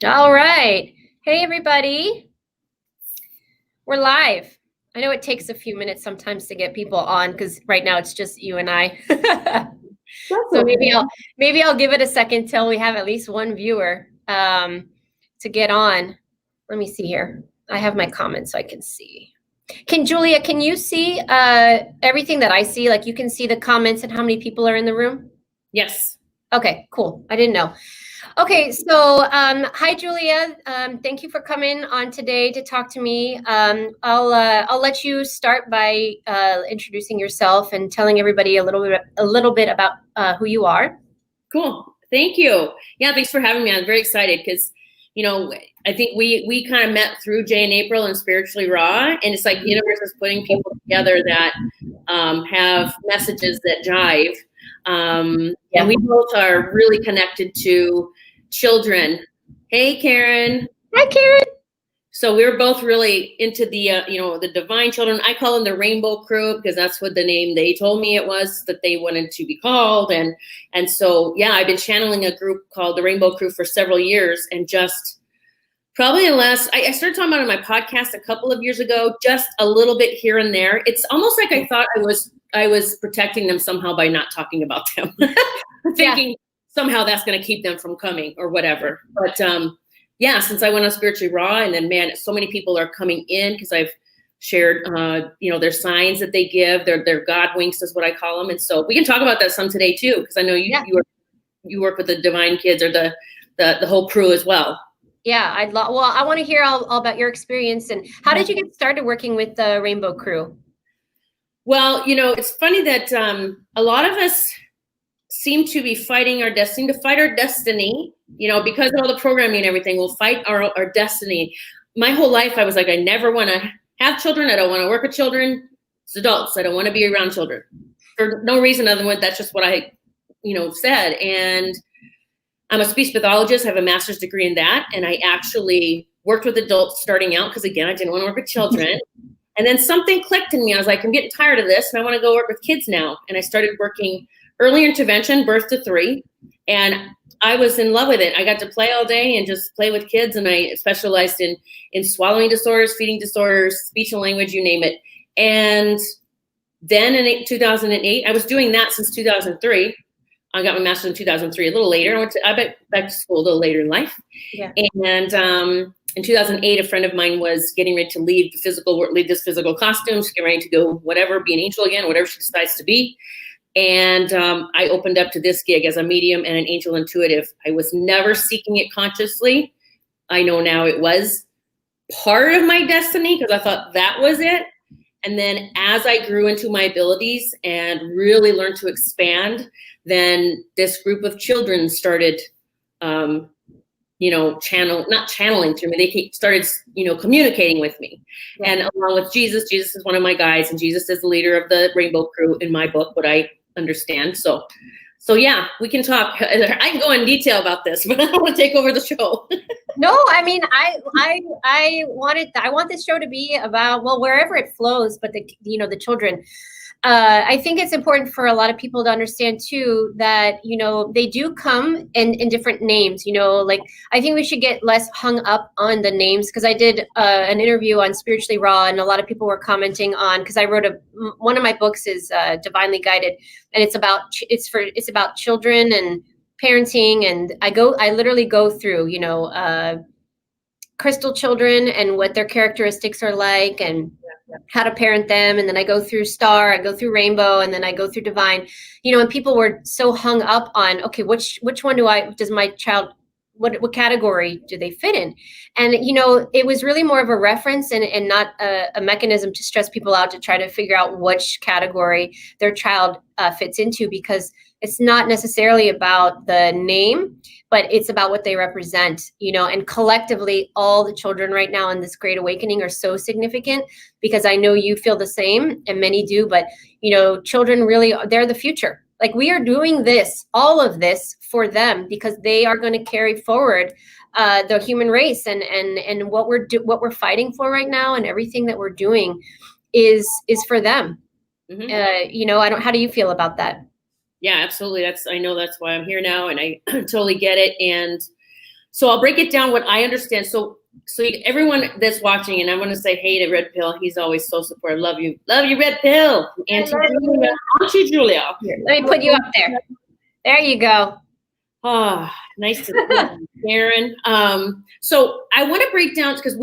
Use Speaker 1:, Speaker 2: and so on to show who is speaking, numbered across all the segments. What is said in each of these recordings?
Speaker 1: All right. Hey, everybody. We're live. I know it takes a few minutes sometimes to get people on because right now it's just you and I. So maybe I'll give it a second till we have at least one viewer to get on. Let me see here. I have my comments so I can see. Julia, can you see everything that I see? Like you can see the comments and how many people are in the room?
Speaker 2: Yes.
Speaker 1: Okay, cool. I didn't know. Okay, so hi, Julia. Thank you for coming on today to talk to me. I'll let you start by introducing yourself and telling everybody a little bit about who you are.
Speaker 2: Cool. Thank you. Yeah, thanks for having me. I'm very excited because, I think we kind of met through Jay and April and Spiritually Raw, and it's like the universe is putting people together that have messages that jive. And we both are really connected to children. Hey, Karen.
Speaker 1: Hi, Karen.
Speaker 2: So we were both really into the, the divine children. I call them the Rainbow Crew because that's what the name they told me it was that they wanted to be called. And so, yeah, I've been channeling a group called the Rainbow Crew for several years. And just probably unless I started talking about it on my podcast a couple of years ago, just a little bit here and there. It's almost like I thought I was protecting them somehow by not talking about them, thinking somehow that's going to keep them from coming or whatever. But, yeah, since I went on Spiritually Raw, and then, man, so many people are coming in because I've shared, their signs that they give, their God winks is what I call them. And so we can talk about that some today too, because I know you work with the divine kids or the whole crew as well.
Speaker 1: Yeah, I want to hear all about your experience. And how did you get started working with the Rainbow Crew?
Speaker 2: Well, it's funny that a lot of us seem to be fighting our destiny, because of all the programming and everything. We'll fight our destiny. My whole life, I was like, I never want to have children. I don't want to work with children. It's adults. I don't want to be around children for no reason other than that's just what I, said. And I'm a speech pathologist. I have a master's degree in that. And I actually worked with adults starting out because, again, I didn't want to work with children. And then something clicked in me. I was like, I'm getting tired of this and I want to go work with kids now. And I started working early intervention, birth to 3. And I was in love with it. I got to play all day and just play with kids. And I specialized in swallowing disorders, feeding disorders, speech and language, you name it. And then in 2008, I was doing that since 2003. I got my master's in 2003, a little later. I went back to school a little later in life.
Speaker 1: Yeah.
Speaker 2: And in 2008, a friend of mine was getting ready to leave this physical costume. She's getting ready to go whatever, be an angel again, whatever she decides to be. And I opened up to this gig as a medium and an angel intuitive. I was never seeking it consciously. I know now it was part of my destiny because I thought that was it. And then as I grew into my abilities and really learned to expand, then this group of children started, not channeling through me. They started, communicating with me. Yeah. And along with Jesus is one of my guides, and Jesus is the leader of the Rainbow Crew in my book, what I understand. So yeah, we can talk. I can go in detail about this, but I don't want to take over the show.
Speaker 1: No, I mean, I want this show to be about, well, wherever it flows, but the children. I think it's important for a lot of people to understand too that, they do come in different names, like I think we should get less hung up on the names, because I did an interview on Spiritually Raw, and a lot of people were commenting on, because I wrote one of my books is Divinely Guided, and it's about children and parenting, and I literally go through, crystal children and what their characteristics are like, and how to parent them. And then I go through star, I go through rainbow, and then I go through divine, and people were so hung up on, okay, which one does my child, what category do they fit in? And, it was really more of a reference and not a mechanism to stress people out to try to figure out which category their child fits into, because it's not necessarily about the name, but it's about what they represent, and collectively all the children right now in this great awakening are so significant, because I know you feel the same and many do, but, children really, they're the future. Like, we are doing all of this for them, because they are going to carry forward the human race, and what we're fighting for right now, and everything that we're doing is for them. Mm-hmm. How do you feel about that?
Speaker 2: Yeah, absolutely. I know that's why I'm here now, and I totally get it. And So I'll break it down what I understand. So everyone that's watching, and I'm going to say hey to Red Pill. He's always so supportive. Love you, Red Pill. Auntie Julia.
Speaker 1: Here, let me put you up there. There you go.
Speaker 2: Ah, nice to see you, Karen. So I want to break down because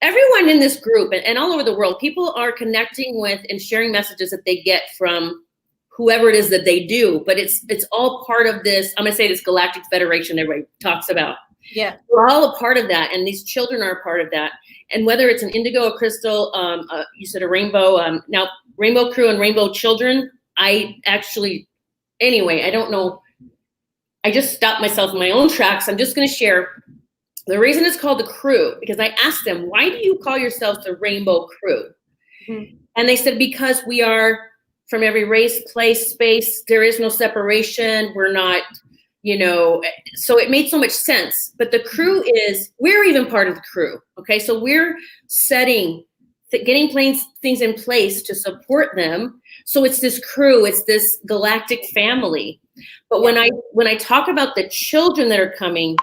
Speaker 2: everyone in this group and all over the world, people are connecting with and sharing messages that they get from whoever it is that they do, but it's all part of this, I'm going to say this galactic federation everybody talks about.
Speaker 1: Yeah.
Speaker 2: We're all a part of that, and these children are a part of that. And whether it's an indigo, a crystal, you said a rainbow, now Rainbow Crew and Rainbow Children, I don't know. I just stopped myself in my own tracks. I'm just going to share the reason it's called the crew, because I asked them, why do you call yourselves the Rainbow Crew? Mm-hmm. And they said, because we are from every race, place, space. There is no separation. We're not, so it made so much sense. But the crew we're even part of the crew. Okay. So we're getting things in place to support them. So it's this crew, it's this galactic family. But when I talk about the children that are coming,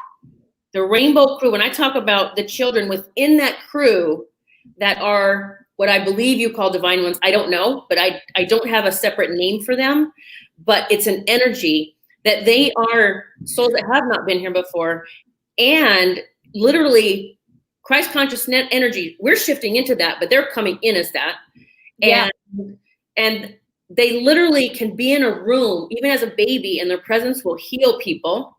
Speaker 2: the Rainbow Crew, when I talk about the children within that crew that are what I believe you call divine ones, I don't know, but I don't have a separate name for them, but it's an energy that they are souls that have not been here before. And literally Christ consciousness energy, we're shifting into that, but they're coming in as that.
Speaker 1: Yeah.
Speaker 2: And they literally can be in a room, even as a baby, and their presence will heal people.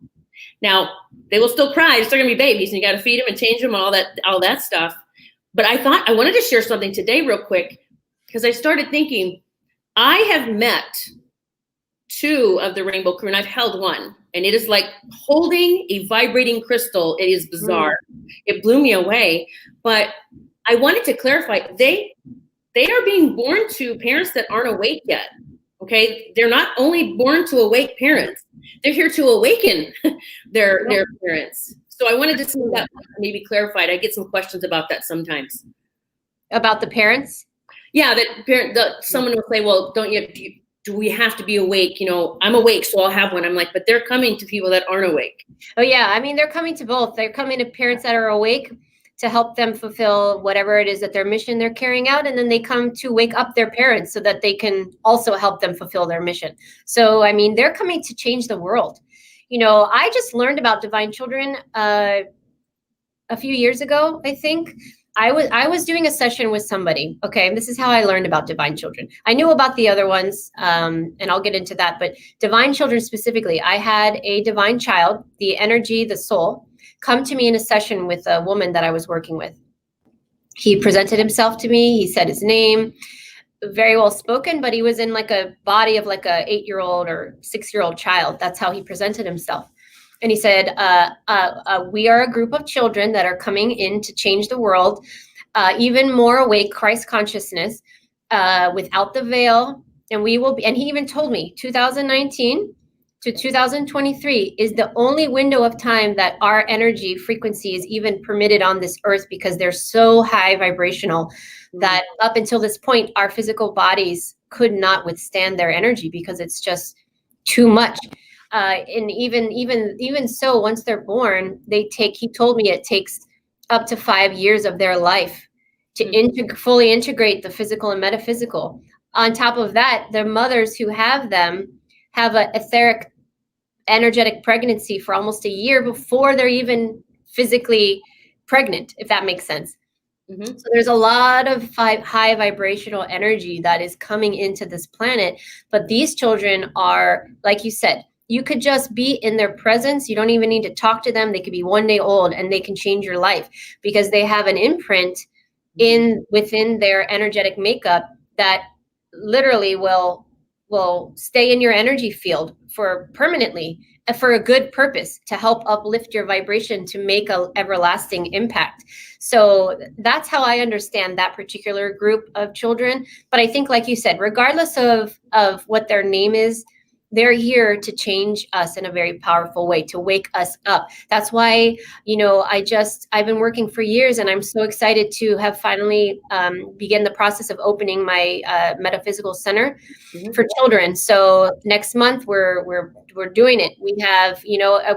Speaker 2: Now, they will still cry. They're still going to be babies, and you got to feed them and change them and all that stuff. But I thought I wanted to share something today real quick, because I started thinking, I have met 2 of the Rainbow Crew, and I've held one. And it is like holding a vibrating crystal. It is bizarre. It blew me away. But I wanted to clarify, they are being born to parents that aren't awake yet. Okay, they're not only born to awake parents, they're here to awaken their parents. So I wanted to see that maybe clarified. I get some questions about that sometimes.
Speaker 1: About the parents?
Speaker 2: Yeah, someone will say, well, do we have to be awake? I'm awake, so I'll have one. I'm like, but they're coming to people that aren't awake.
Speaker 1: Oh yeah, I mean, they're coming to both. They're coming to parents that are awake to help them fulfill whatever it is that their mission they're carrying out. And then they come to wake up their parents so that they can also help them fulfill their mission. So, I mean, they're coming to change the world. I just learned about divine children a few years ago, I think. I was doing a session with somebody. Okay, this is how I learned about divine children. I knew about the other ones, and I'll get into that. But divine children specifically, I had a divine child, the energy, the soul, come to me in a session with a woman that I was working with. He presented himself to me. He said his name, very well spoken, but he was in like a body of like a 8-year-old or 6-year-old child. That's how he presented himself. And he said, we are a group of children that are coming in to change the world, even more awake Christ consciousness, without the veil. And we will be, and he even told me 2019 to 2023 is the only window of time that our energy frequency is even permitted on this earth, because they're so high vibrational that up until this point, our physical bodies could not withstand their energy because it's just too much. And even so, once they're born, he told me it takes up to 5 years of their life to fully integrate the physical and metaphysical. On top of that, their mothers who have them have an etheric energetic pregnancy for almost a year before they're even physically pregnant, if that makes sense. Mm-hmm. So there's a lot of high vibrational energy that is coming into this planet. But these children are, like you said, you could just be in their presence. You don't even need to talk to them. They could be 1 day old and they can change your life because they have an imprint within their energetic makeup that literally will stay in your energy field for permanently, for a good purpose, to help uplift your vibration, to make an everlasting impact. So that's how I understand that particular group of children. But I think, like you said, regardless of what their name is, they're here to change us in a very powerful way, to wake us up. That's why, I've been working for years, and I'm so excited to have finally begin the process of opening my metaphysical center for children. So next month we're doing it. We have,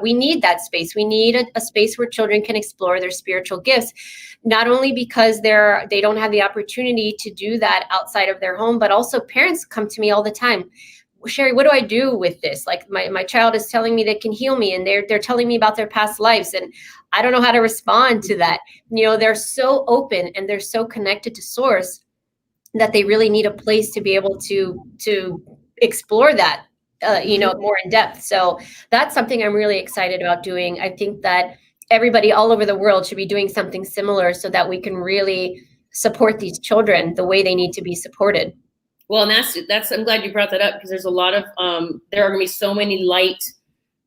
Speaker 1: we need that space. We need a space where children can explore their spiritual gifts, not only because they don't have the opportunity to do that outside of their home, but also parents come to me all the time. Sherri, what do I do with this? Like my child is telling me they can heal me, and they're telling me about their past lives, and I don't know how to respond to that. They're so open and they're so connected to source that they really need a place to be able to explore that, more in depth. So that's something I'm really excited about doing. I think that everybody all over the world should be doing something similar so that we can really support these children the way they need to be supported.
Speaker 2: Well, and that's I'm glad you brought that up, because there's a lot of there are going to be so many light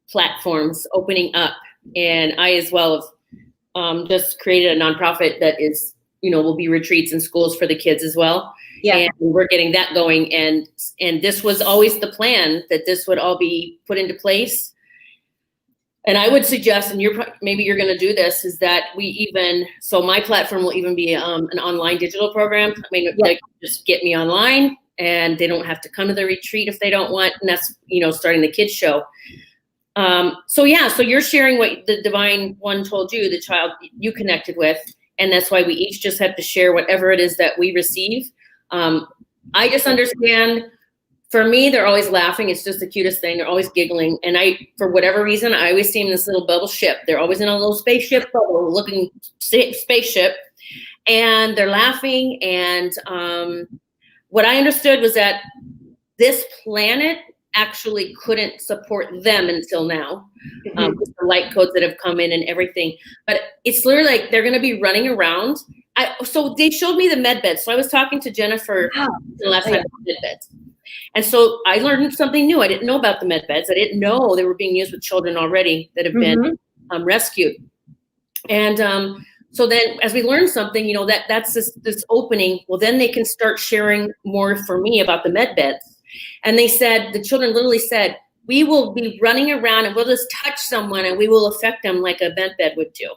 Speaker 2: platforms opening up, and I as well have just created a nonprofit that is, will be retreats in schools for the kids as well. Yeah, and we're getting that going, and this was always the plan, that this would all be put into place. And I would suggest, and maybe you're going to do this, is that so my platform will even be an online digital program. I mean, like, just get me online, and they don't have to come to the retreat if they don't want. And that's, starting the kids show. So you're sharing what the Divine One told you, the child you connected with. And that's why we each just have to share whatever it is that we receive. I just understand, for me, they're always laughing. It's just the cutest thing. They're always giggling. And for whatever reason, I always see them in this little bubble ship. They're always in a little spaceship bubble looking spaceship. And they're laughing. And what I understood was that this planet actually couldn't support them until now, with the light codes that have come in and everything. But it's literally like they're going to be running around. So they showed me the med beds. So I was talking to Jennifer the last time about med beds. And so I learned something new. I didn't know about the med beds. I didn't know they were being used with children already that have been rescued. And so then as we learn something, that's this opening. Well, then they can start sharing more for me about the med beds. And they said, the children literally said, we will be running around and we'll just touch someone and we will affect them like a med bed would do.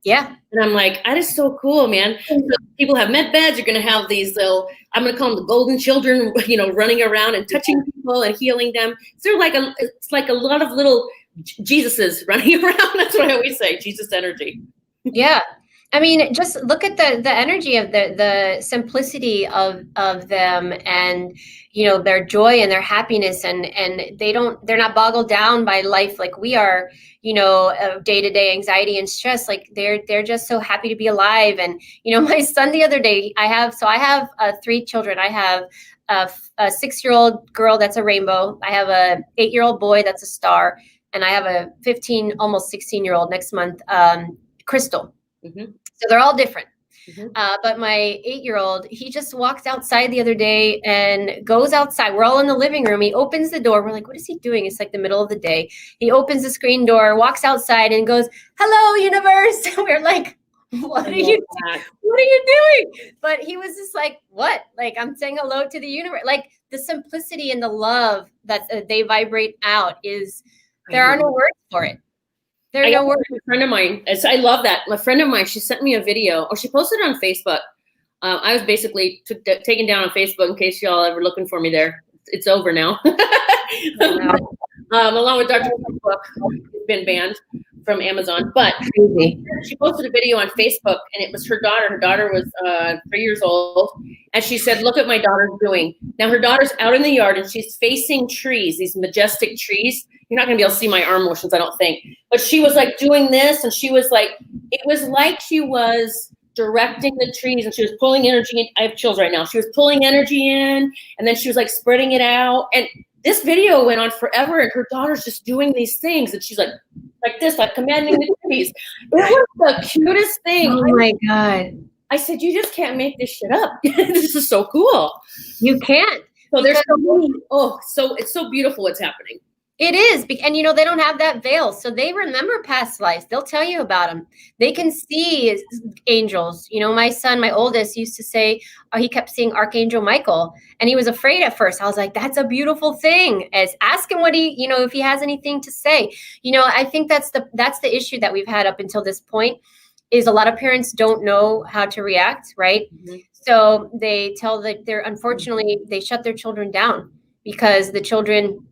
Speaker 2: Yeah. And I'm like, that is so cool, man. So people have med beds. You're going to have these little, I'm going to call them the golden children, running around and touching people and healing them. So it's like a lot of little Jesuses running around. That's what I always say, Jesus energy. Yeah.
Speaker 1: I mean, just look at the energy of the simplicity of them, and their joy and their happiness, and they're not boggled down by life like we are, day-to-day anxiety and stress. Like they're just so happy to be alive. And my son the other day, I have 3 children. I have a 6-year-old girl that's a rainbow. I have a 8-year-old boy that's a star, and I have a 15, almost 16-year-old next month, crystal. So they're all different. But my 8-year-old, he just walked outside the other day and goes outside. We're all in the living room. He opens the door. We're like, what is he doing? It's like the middle of the day. He opens the screen door, walks outside and goes, hello, universe. We're like, what are you doing? But he was just like, what? Like, I'm saying hello to the universe. Like, the simplicity and the love that they vibrate out there are no words for it.
Speaker 2: A friend of mine, I love that. A friend of mine, she sent me a video, or she posted it on Facebook. I was basically taken down on Facebook in case y'all ever looking for me there. It's over now. Along with Dr. book, it's been banned from Amazon. But she posted a video on Facebook, and it was her daughter. Her daughter was 3 years old, and she said, look what my daughter's doing. Now her daughter's out in the yard, and she's facing trees, these majestic trees. You're not going to be able to see my arm motions, I don't think. But she was like doing this, and she was like, it was like she was directing the trees, and she was pulling energy in. I have chills right now. She was pulling energy in, and then she was like spreading it out. And this video went on forever, and her daughter's just doing these things, and she's like this, like commanding the trees. It was the cutest thing.
Speaker 1: Oh my God.
Speaker 2: I said, you just can't make this shit up. This is so cool.
Speaker 1: You can't.
Speaker 2: So there's so many. So it's so beautiful what's happening.
Speaker 1: It is. And, they don't have that veil. So they remember past lives. They'll tell you about them. They can see angels. My son, my oldest, used to say, he kept seeing Archangel Michael, and he was afraid at first. I was like, that's a beautiful thing. Ask him what if he has anything to say. I think that's the issue that we've had up until this point, is a lot of parents don't know how to react, right? Mm-hmm. So they unfortunately, they shut their children down because the children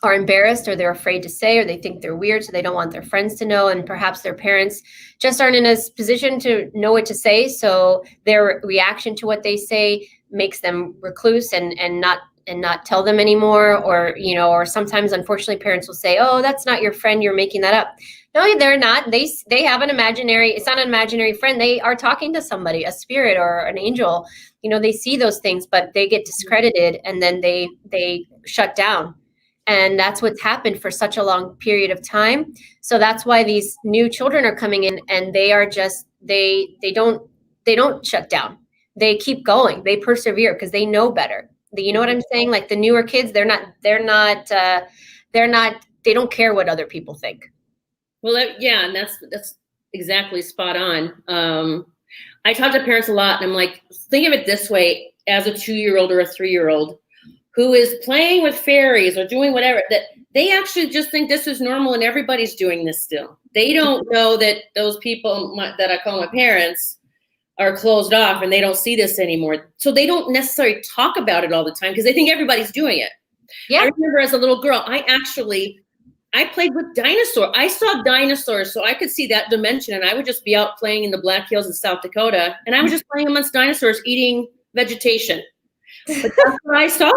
Speaker 1: are embarrassed, or they're afraid to say, or they think they're weird, so they don't want their friends to know, and perhaps their parents just aren't in a position to know what to say, so their reaction to what they say makes them recluse and not tell them anymore, or sometimes, unfortunately, parents will say, oh, that's not your friend, you're making that up. No, they're not. They have it's not an imaginary friend. They are talking to somebody, a spirit or an angel. They see those things, but they get discredited, and then they shut down. And that's what's happened for such a long period of time. So that's why these new children are coming in, and they are just, they don't shut down. They keep going. They persevere because they know better. You know what I'm saying? Like the newer kids, they don't care what other people think.
Speaker 2: Well, and that's exactly spot on. I talk to parents a lot, and I'm like, think of it this way: as a 2-year-old or a 3-year-old who is playing with fairies or doing whatever, that they actually just think this is normal and everybody's doing this still. They don't know that those people that I call my parents are closed off and they don't see this anymore. So they don't necessarily talk about it all the time because they think everybody's doing it. Yeah. I remember as a little girl, I played with dinosaurs. I saw dinosaurs, so I could see that dimension, and I would just be out playing in the Black Hills of South Dakota, and I was just playing amongst dinosaurs eating vegetation. But that's what I saw.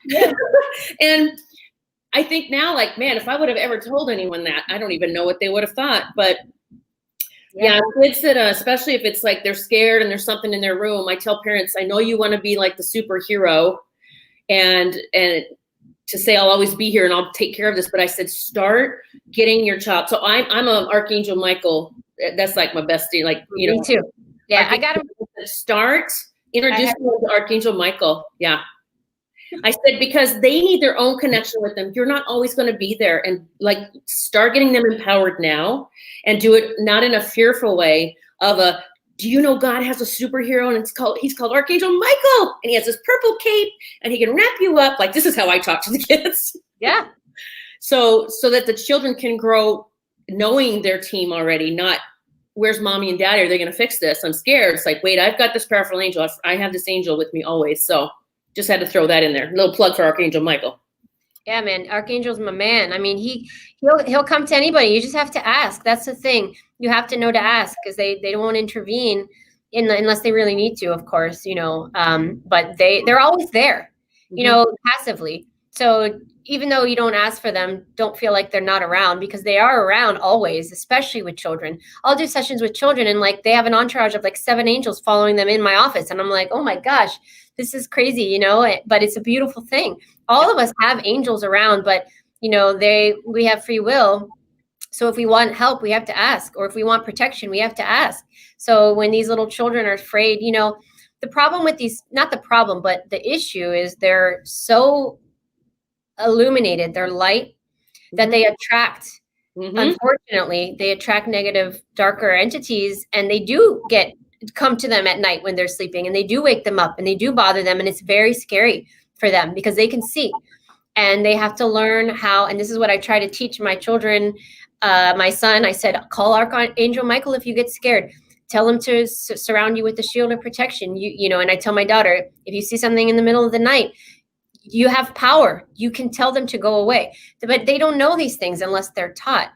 Speaker 2: Yeah. And I think now, like, man, if I would have ever told anyone that, I don't even know what they would have thought. But yeah, kids that, especially if it's like they're scared and there's something in their room, I tell parents, I know you want to be like the superhero and to say I'll always be here and I'll take care of this. But I said, start getting your child. So I'm an Archangel Michael. That's like my bestie. Like,
Speaker 1: Me too. Yeah, I got to
Speaker 2: start. Introduce them to Archangel Michael. Yeah. I said, because they need their own connection with them. You're not always going to be there. And like, start getting them empowered now, and do it not in a fearful way of do you know God has a superhero, and he's called Archangel Michael, and he has this purple cape and he can wrap you up. Like, this is how I talk to the kids.
Speaker 1: Yeah.
Speaker 2: So that the children can grow knowing their team already, not, where's mommy and daddy? Are they going to fix this? I'm scared. It's like, wait, I've got this powerful angel. I have this angel with me always. So just had to throw that in there. A little plug for Archangel Michael.
Speaker 1: Yeah, man. Archangel's my man. I mean, he'll come to anybody. You just have to ask. That's the thing. You have to know to ask, because they won't intervene unless they really need to, of course, but they're always there, passively. So even though you don't ask for them, don't feel like they're not around, because they are around always, especially with children. I'll do sessions with children, and like they have an entourage of like 7 angels following them in my office. And I'm like, oh my gosh, this is crazy, but it's a beautiful thing. All of us have angels around, but we have free will. So if we want help, we have to ask, or if we want protection, we have to ask. So when these little children are afraid, the problem with not the problem, but the issue is they're so illuminated, their light, that they attract, unfortunately, they attract negative, darker entities, and they do come to them at night when they're sleeping, and they do wake them up, and they do bother them, and it's very scary for them because they can see, and they have to learn how. And this is what I try to teach my children. My son, I said, call Archangel Michael if you get scared. Tell him to surround you with the shield of protection. And I tell my daughter, if you see something in the middle of the night, you have power. You can tell them to go away. But they don't know these things unless they're taught.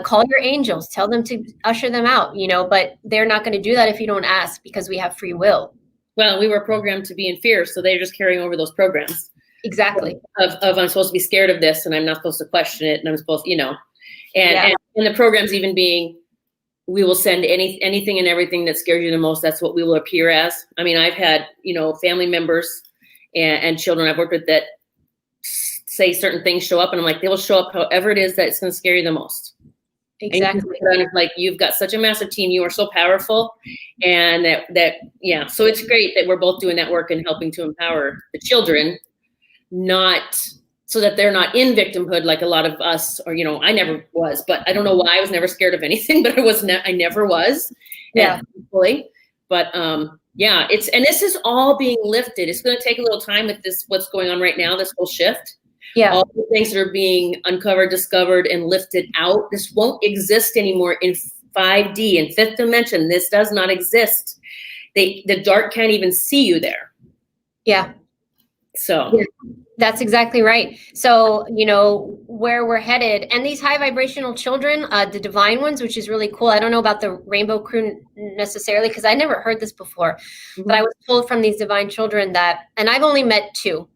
Speaker 1: Call your angels. Tell them to usher them out, but they're not going to do that if you don't ask, because we have free will.
Speaker 2: Well, we were programmed to be in fear, so they're just carrying over those programs.
Speaker 1: Exactly.
Speaker 2: Of I'm supposed to be scared of this, and I'm not supposed to question it, and I'm supposed, and the programs even being, we will send anything and everything that scares you the most. That's what we will appear as. I mean, I've had, family members and children I've worked with that say certain things show up, and I'm like, they will show up however it is that it's going to scare you the most.
Speaker 1: Exactly.
Speaker 2: Like, you've got such a massive team. You are so powerful. And so it's great that we're both doing that work and helping to empower the children, not so that they're not in victimhood like a lot of us, or, I never was, but I don't know why I was never scared of anything, but I never was.
Speaker 1: Yeah.
Speaker 2: Fully. But yeah, and this is all being lifted. It's going to take a little time with what's going on right now, this whole shift.
Speaker 1: Yeah.
Speaker 2: All the things that are being uncovered, discovered, and lifted out. This won't exist anymore in 5D, in fifth dimension. This does not exist. The dark can't even see you there.
Speaker 1: Yeah.
Speaker 2: So
Speaker 1: yeah, that's exactly right. So, where we're headed, and these high vibrational children, the divine ones, which is really cool. I don't know about the rainbow crew necessarily, because I never heard this before, but I was told from these divine children that, and I've only met 2,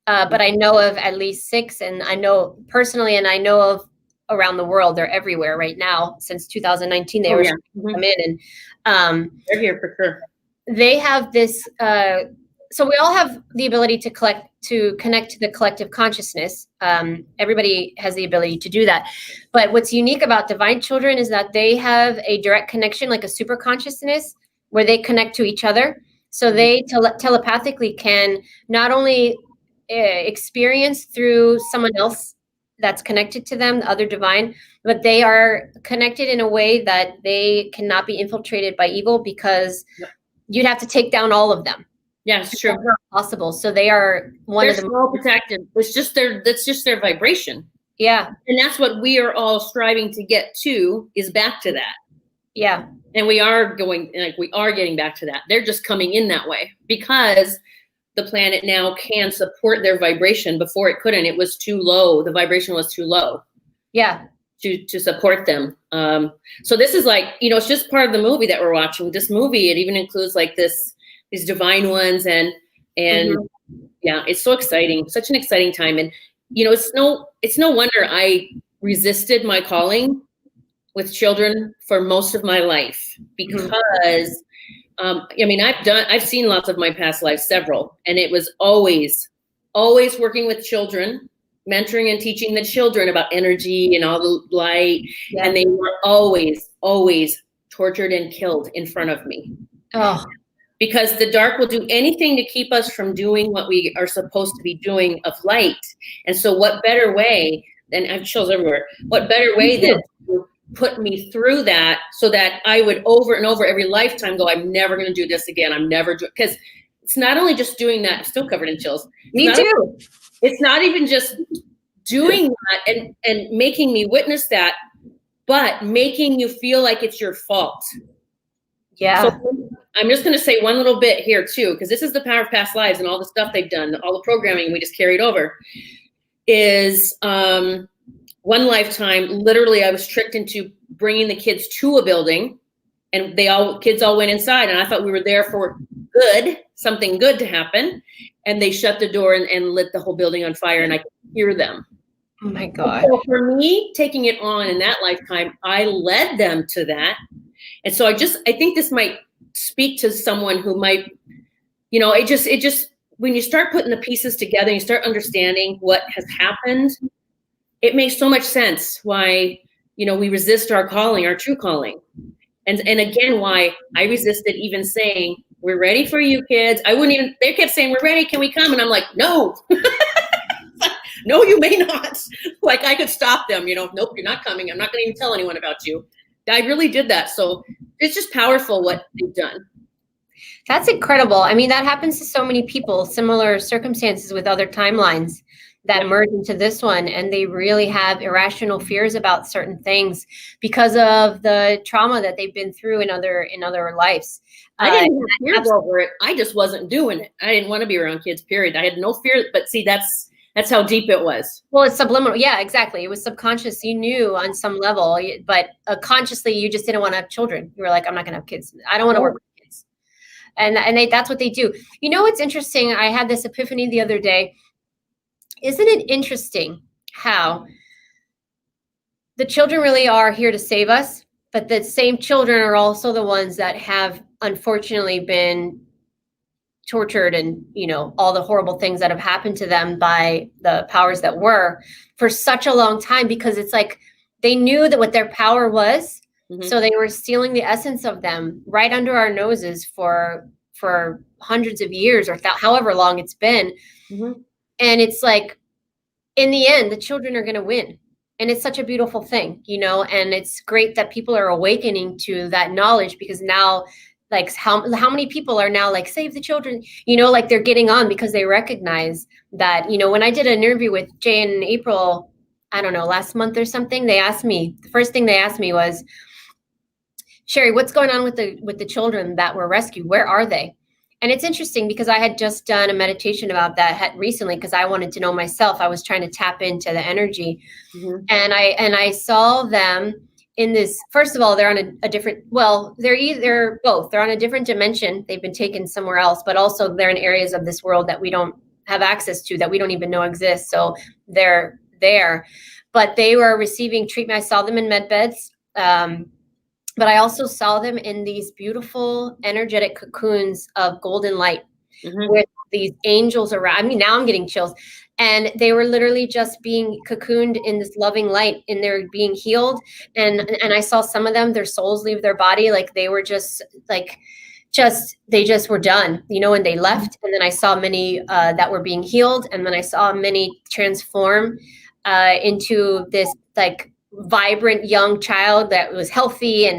Speaker 1: but I know of at least 6, and I know personally, and I know of around the world. They're everywhere right now. Since 2019, they were come in, and
Speaker 2: they're here for sure.
Speaker 1: They have this. So we all have the ability to connect to the collective consciousness. Everybody has the ability to do that. But what's unique about divine children is that they have a direct connection, like a super consciousness, where they connect to each other. So they telepathically can not only experience through someone else that's connected to them, the other divine, but they are connected in a way that they cannot be infiltrated by evil, because you'd have to take down all of them.
Speaker 2: Yeah, it's true.
Speaker 1: That's not possible. So they are
Speaker 2: they're of the most protected. That's just their vibration.
Speaker 1: Yeah.
Speaker 2: And that's what we are all striving to get to, is back to that.
Speaker 1: Yeah.
Speaker 2: And we are getting back to that. They're just coming in that way because the planet now can support their vibration. Before it couldn't. It was too low. The vibration was too low.
Speaker 1: Yeah.
Speaker 2: To support them. So this is it's just part of the movie that we're watching. This movie, it even includes these divine ones, and yeah, it's so exciting. Such an exciting time. And it's no wonder I resisted my calling with children for most of my life, because I've seen lots of my past lives, several, and it was always working with children, mentoring and teaching the children about energy and all the light. Yeah. And they were always tortured and killed in front of me.
Speaker 1: Oh.
Speaker 2: Because the dark will do anything to keep us from doing what we are supposed to be doing of light. And so what better way, and I have chills everywhere, what better way than to put me through that, so that I would over and over every lifetime go, I'm never going to do this again. Because it's not only just doing that, I'm still covered in chills.
Speaker 1: Me too.
Speaker 2: It's not even just doing that and making me witness that, but making you feel like it's your fault.
Speaker 1: Yeah.
Speaker 2: So I'm just going to say one little bit here too, because this is the power of past lives and all the stuff they've done, all the programming we just carried over, is one lifetime, literally I was tricked into bringing the kids to a building, and kids all went inside, and I thought we were there for something good to happen. And they shut the door and lit the whole building on fire, and I could hear them.
Speaker 1: Oh my God.
Speaker 2: So for me, taking it on in that lifetime, I led them to that. And so I think this might speak to someone who might, it just, when you start putting the pieces together, you start understanding what has happened, it makes so much sense why, we resist our calling, our true calling. And again, why I resisted even saying, we're ready for you kids. They kept saying, we're ready. Can we come? And I'm like, no, no, you may not. I could stop them, nope, you're not coming. I'm not going to even tell anyone about you. I really did that. So it's just powerful what they've done.
Speaker 1: That's incredible. I mean, that happens to so many people, similar circumstances with other timelines that merge into this one, and they really have irrational fears about certain things because of the trauma that they've been through in other lives.
Speaker 2: I didn't have fears over it. I just wasn't doing it. I didn't want to be around kids, period. I had no fear, but see, that's how deep it was.
Speaker 1: Well, it's subliminal. Yeah, exactly. It was subconscious. You knew on some level, but consciously you just didn't want to have children. You were like, I'm not going to have kids. I don't want to work with kids. And that's what they do. What's interesting? I had this epiphany the other day. Isn't it interesting how the children really are here to save us, but the same children are also the ones that have unfortunately been tortured and, all the horrible things that have happened to them by the powers that were for such a long time, because it's like they knew that what their power was. Mm-hmm. So they were stealing the essence of them right under our noses for hundreds of years or however long it's been. Mm-hmm. And it's like, in the end, the children are going to win. And it's such a beautiful thing, and it's great that people are awakening to that knowledge, because now, like, how many people are now like, save the children, like they're getting on because they recognize that, when I did an interview with Jay in April, I don't know, last month or something, the first thing they asked me was, Sherri, what's going on with the children that were rescued? Where are they? And it's interesting because I had just done a meditation about that recently, because I wanted to know myself. I was trying to tap into the energy. Mm-hmm. And I saw them in this, first of all, they're on a different, well, they're both. They're on a different dimension. They've been taken somewhere else, but also they're in areas of this world that we don't have access to, that we don't even know exist. So they're there. But they were receiving treatment. I saw them in med beds. But I also saw them in these beautiful energetic cocoons of golden light, mm-hmm. with these angels around. I mean, now I'm getting chills. And they were literally just being cocooned in this loving light, and they're being healed. And I saw some of them, their souls leave their body. Like they were they just were done, and they left. And then I saw many that were being healed. And then I saw many transform into this like vibrant young child that was healthy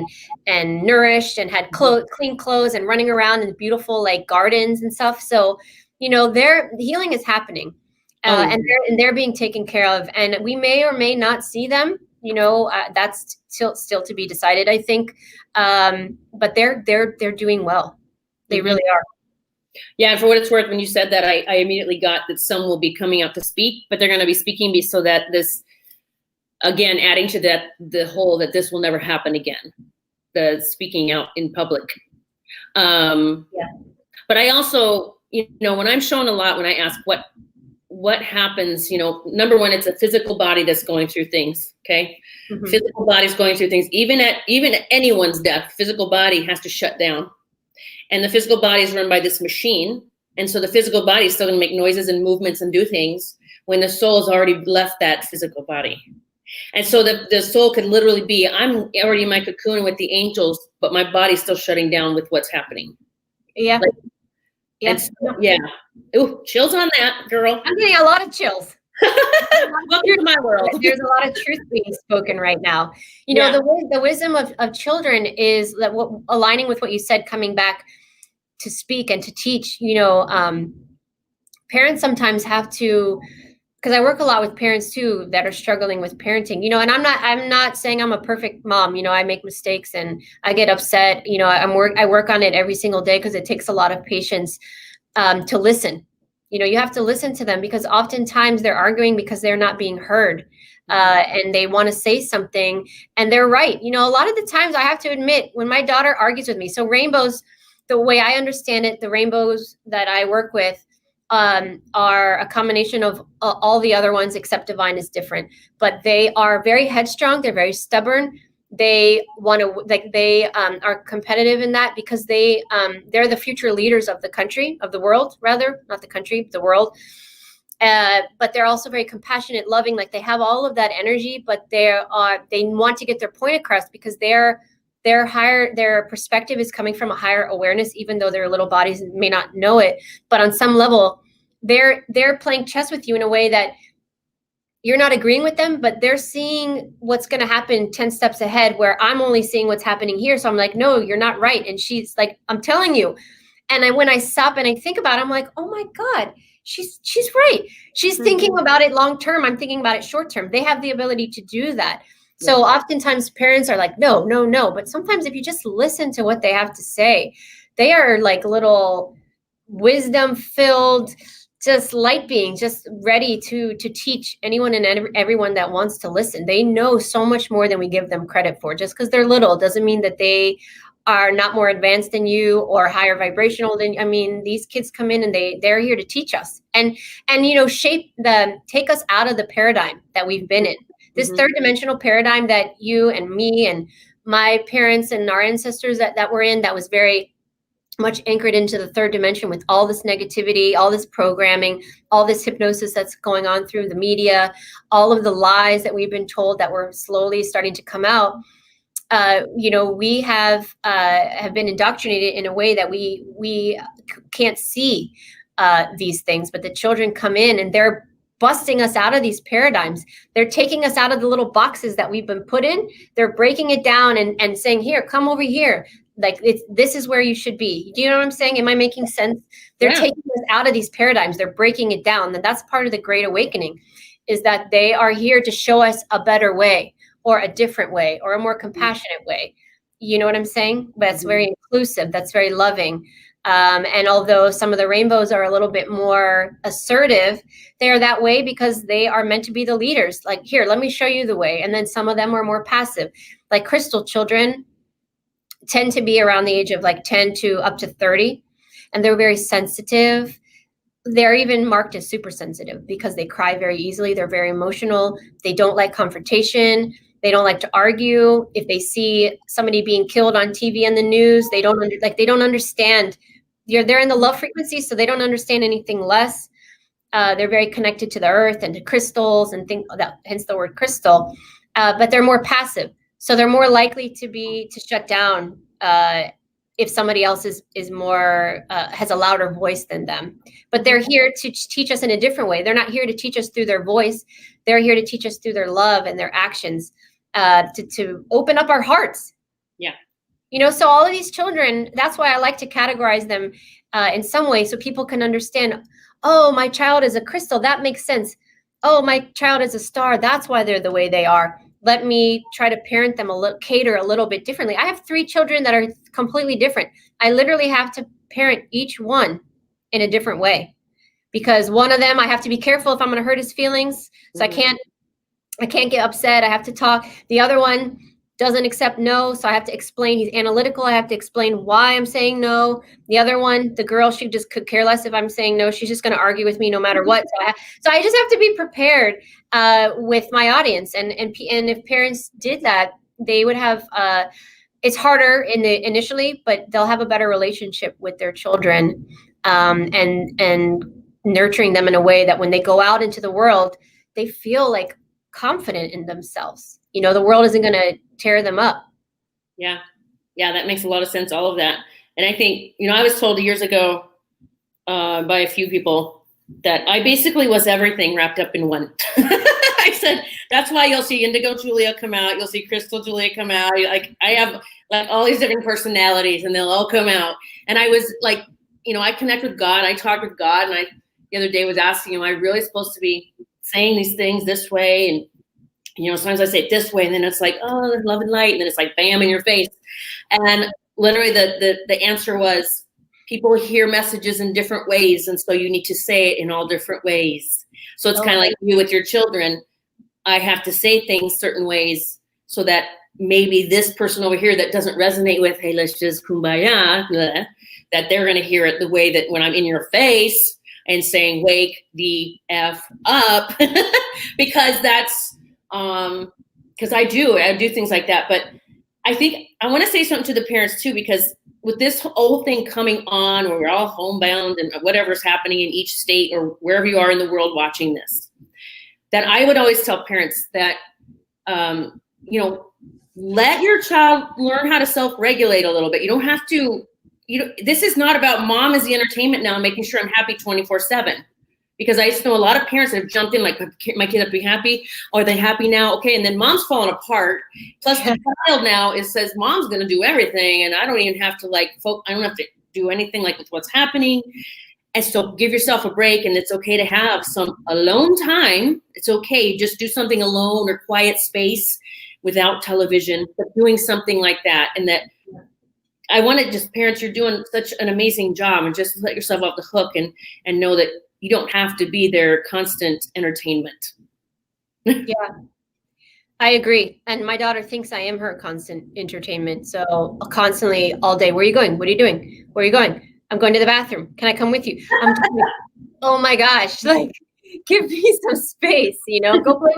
Speaker 1: and nourished and had clean clothes and running around in beautiful like gardens and stuff. So, their healing is happening, and they're being taken care of. And we may or may not see them. That's still to be decided, I think. But they're doing well. They really are.
Speaker 2: Yeah, and for what it's worth, when you said that, I immediately got that some will be coming out to speak, but they're going to be speaking so that this, again, adding to that, the whole that this will never happen again, the speaking out in public. Yeah. But I also, when I'm shown a lot, when I ask what happens, number one, it's a physical body that's going through things. Okay. Mm-hmm. Physical body's going through things. Even at anyone's death, physical body has to shut down. And the physical body is run by this machine. And so the physical body is still going to make noises and movements and do things when the soul has already left that physical body. And so the soul could literally be, I'm already in my cocoon with the angels, but my body's still shutting down with what's happening.
Speaker 1: Yeah.
Speaker 2: Yeah. Ooh, chills on that, girl.
Speaker 1: I'm getting a lot of chills.
Speaker 2: Welcome to my world.
Speaker 1: There's a lot of truth being spoken right now. The wisdom of children is that aligning with what you said, coming back to speak and to teach. Parents sometimes have to, because I work a lot with parents too that are struggling with parenting. And I'm not saying I'm a perfect mom. I make mistakes and I get upset. I work on it every single day, because it takes a lot of patience to listen. You have to listen to them, because oftentimes they're arguing because they're not being heard, and they want to say something, and they're right. A lot of the times I have to admit, when my daughter argues with me, so rainbows, the way I understand it, the rainbows that I work with are a combination of all the other ones, except divine is different, but they are very headstrong. They're very stubborn. They want to, they are competitive in that, because they're the future leaders of the country, of the world, rather, not the country, the world. But they're also very compassionate, loving, like they have all of that energy, but they want to get their point across, because their perspective is coming from a higher awareness, even though their little bodies may not know it. But on some level, they're playing chess with you in a way that you're not agreeing with them, but they're seeing what's going to happen 10 steps ahead, where I'm only seeing what's happening here. So I'm like, no, you're not right. And she's like, I'm telling you. And when I stop and I think about it, I'm like, oh my God, she's right. She's mm-hmm. thinking about it long term. I'm thinking about it short term. They have the ability to do that. Yeah. So oftentimes parents are like, no. But sometimes if you just listen to what they have to say, they are like little wisdom filled, just light beings, just ready to teach anyone and everyone that wants to listen. They know so much more than we give them credit for. Just because they're little doesn't mean that they are not more advanced than you or higher vibrational than. I mean, these kids come in and they're here to teach us and take us out of the paradigm that we've been in. This mm-hmm. third dimensional paradigm that you and me and my parents and our ancestors that were in, that was very much anchored into the third dimension, with all this negativity, all this programming, all this hypnosis that's going on through the media, all of the lies that we've been told that we're slowly starting to come out. We have been indoctrinated in a way that we can't see these things, but the children come in and they're busting us out of these paradigms. They're taking us out of the little boxes that we've been put in. They're breaking it down and saying, here, come over here. Like, this is where you should be. Do you know what I'm saying? Am I making sense? They're taking us out of these paradigms. They're breaking it down. And that's part of the Great Awakening, is that they are here to show us a better way, or a different way, or a more compassionate way. You know what I'm saying? That's very inclusive. That's very loving. And although some of the rainbows are a little bit more assertive, they're that way because they are meant to be the leaders. Like, here, let me show you the way. And then some of them are more passive. Like crystal children tend to be around the age of like 10 to up to 30. And they're very sensitive. They're even marked as super sensitive because they cry very easily. They're very emotional. They don't like confrontation. They don't like to argue. If they see somebody being killed on TV and the news, they don't understand. They're in the love frequency, so they don't understand anything less. They're very connected to the earth and to crystals and things that, hence the word crystal. But they're more passive, so they're more likely to shut down if somebody else is more has a louder voice than them. But they're here to teach us in a different way. They're not here to teach us through their voice. They're here to teach us through their love and their actions, to open up our hearts.
Speaker 2: Yeah.
Speaker 1: You know, so all of these children, that's why I like to categorize them in some way so people can understand, oh, my child is a crystal. That makes sense. Oh, my child is a star. That's why they're the way they are. Let me try to parent them cater a little bit differently. I have 3 children that are completely different. I literally have to parent each one in a different way, because one of them, I have to be careful if I'm going to hurt his feelings. So I can't get upset. I have to talk. The other one doesn't accept no, so I have to explain. He's analytical. I have to explain why I'm saying no. The other one, the girl, she just could care less if I'm saying no. She's just going to argue with me no matter what. So I just have to be prepared with my audience. And if parents did that, they would have. It's harder initially, but they'll have a better relationship with their children, and nurturing them in a way that when they go out into the world, they feel like confident in themselves. You know, the world isn't going to tear them up.
Speaker 2: Yeah. Yeah. That makes a lot of sense. All of that. And I think, you know, I was told years ago by a few people that I basically was everything wrapped up in one. I said, that's why you'll see Indigo Julia come out. You'll see Crystal Julia come out. Like, I have like all these different personalities and they'll all come out. And I was like, you know, I connect with God. I talk with God. And the other day was asking him, am I really supposed to be saying these things this way? And, you know, sometimes I say it this way, and then it's like, oh, love and light. And then it's like, bam, in your face. And literally the answer was, people hear messages in different ways. And so you need to say it in all different ways. So it's kind of like you with your children. I have to say things certain ways so that maybe this person over here that doesn't resonate with, hey, let's just kumbaya, blah, that they're going to hear it the way that when I'm in your face and saying, wake the F up, because that's, because I do things like that. But I think I want to say something to the parents too, because with this whole thing coming on where we're all homebound and whatever's happening in each state or wherever you are in the world watching this, that I would always tell parents that, you know, let your child learn how to self-regulate a little bit. You don't have to, this is not about mom as the entertainment now, making sure I'm happy 24/7. Because I just know a lot of parents that have jumped in, like, my kid have to be happy. Are they happy now? Okay. And then mom's falling apart. Plus the child now says mom's going to do everything. And I don't even have to I don't have to do anything like with what's happening. And so give yourself a break, and it's okay to have some alone time. It's okay. Just do something alone or quiet space without television, but doing something like that. And that I want to just, parents, you're doing such an amazing job, and just let yourself off the hook and know that you don't have to be their constant entertainment.
Speaker 1: Yeah, I agree. And my daughter thinks I am her constant entertainment. So constantly all day, where are you going? What are you doing? Where are you going? I'm going to the bathroom. Can I come with you? Oh my gosh, like, give me some space, you know, go play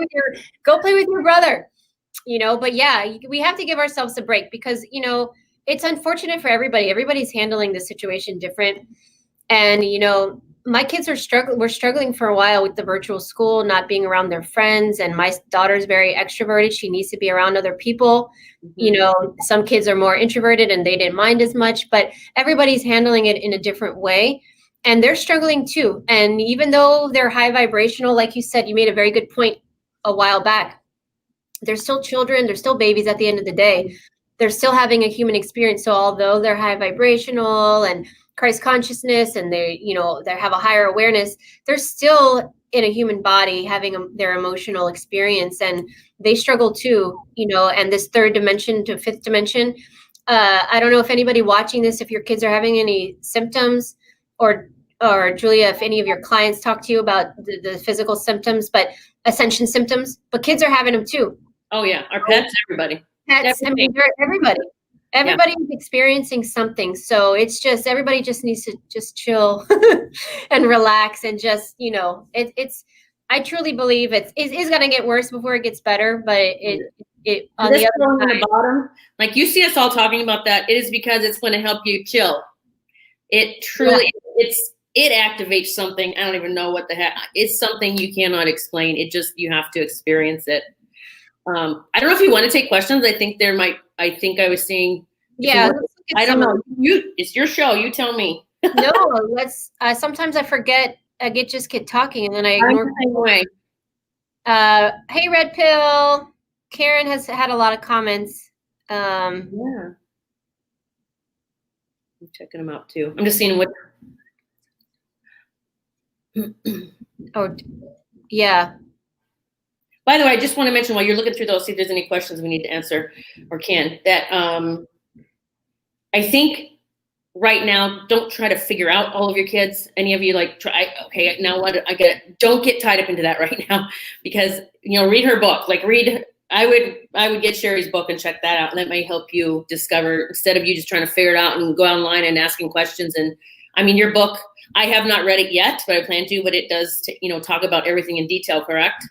Speaker 1: with your brother, you know. But yeah, we have to give ourselves a break, because, you know, it's unfortunate for everybody. Everybody's handling the situation different. And, you know, my kids we're struggling for a while with the virtual school, not being around their friends. And my daughter's very extroverted. She needs to be around other people. Mm-hmm. You know, some kids are more introverted and they didn't mind as much, but everybody's handling it in a different way. and they're struggling too. And even though they're high vibrational, like you said, you made a very good point a while back, they're still children, they're still babies at the end of the day. They're still having a human experience. So although they're high vibrational and Christ consciousness, and they have a higher awareness, they're still in a human body having their emotional experience, and they struggle too, and this third dimension to fifth dimension. I don't know if anybody watching this, if your kids are having any symptoms, or Julia, if any of your clients talk to you about the physical symptoms, but ascension symptoms, but kids are having them too.
Speaker 2: Oh yeah, our pets, everybody.
Speaker 1: Pets, I mean, everybody. Everybody's experiencing something. So it's just, everybody just needs to just chill and relax, and just, I truly believe it is going to get worse before it gets better, but it on the other side,
Speaker 2: the bottom, like you see us all talking about that, it is because it's going to help you chill. It truly, it activates something. I don't even know what the heck. It's something you cannot explain. It just, you have to experience it. I don't know if you want to take questions. I think I was seeing.
Speaker 1: Yeah.
Speaker 2: I don't know. It's your show. You tell me.
Speaker 1: No, let's, sometimes I forget, I just get talking and then I ignore.
Speaker 2: The same way.
Speaker 1: Hey, Red Pill. Karen has had a lot of comments.
Speaker 2: Yeah. I'm checking them out too. I'm just seeing what.
Speaker 1: Oh, yeah.
Speaker 2: By the way, I just want to mention while you're looking through those, see if there's any questions we need to answer or can. That I think right now, don't try to figure out all of your kids. Any of you okay, now what? Don't get tied up into that right now, because read her book. I would get Sherri's book and check that out, and that may help you discover, instead of you just trying to figure it out and go online and asking questions. And I mean, your book, I have not read it yet, but I plan to. But it does, talk about everything in detail, correct?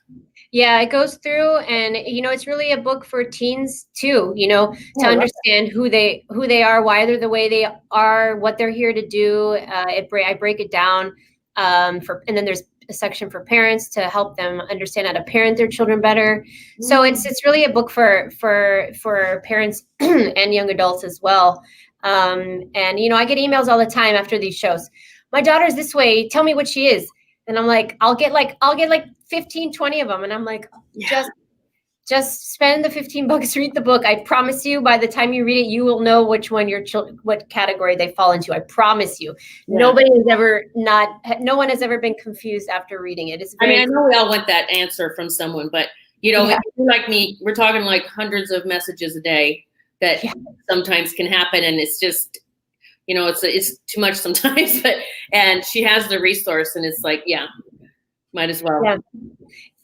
Speaker 1: Yeah, it goes through, and it's really a book for teens too, to understand who they are, why they're the way they are, what they're here to do. I break it down, and then there's a section for parents to help them understand how to parent their children better. So it's really a book for parents and young adults as well. And I get emails all the time after these shows. My daughter's this way. Tell me what she is. And I'm like, I'll get 15, 20 of them. And I'm like, just spend the $15, read the book. I promise you, by the time you read it, you will know which one what category they fall into. I promise you. Yeah. No one has ever been confused after reading it.
Speaker 2: I know we all want that answer from someone, but if you're like me, we're talking like hundreds of messages a day that sometimes can happen. And it's just, it's too much sometimes, and she has the resource, and it's like, might as well.
Speaker 1: Yeah.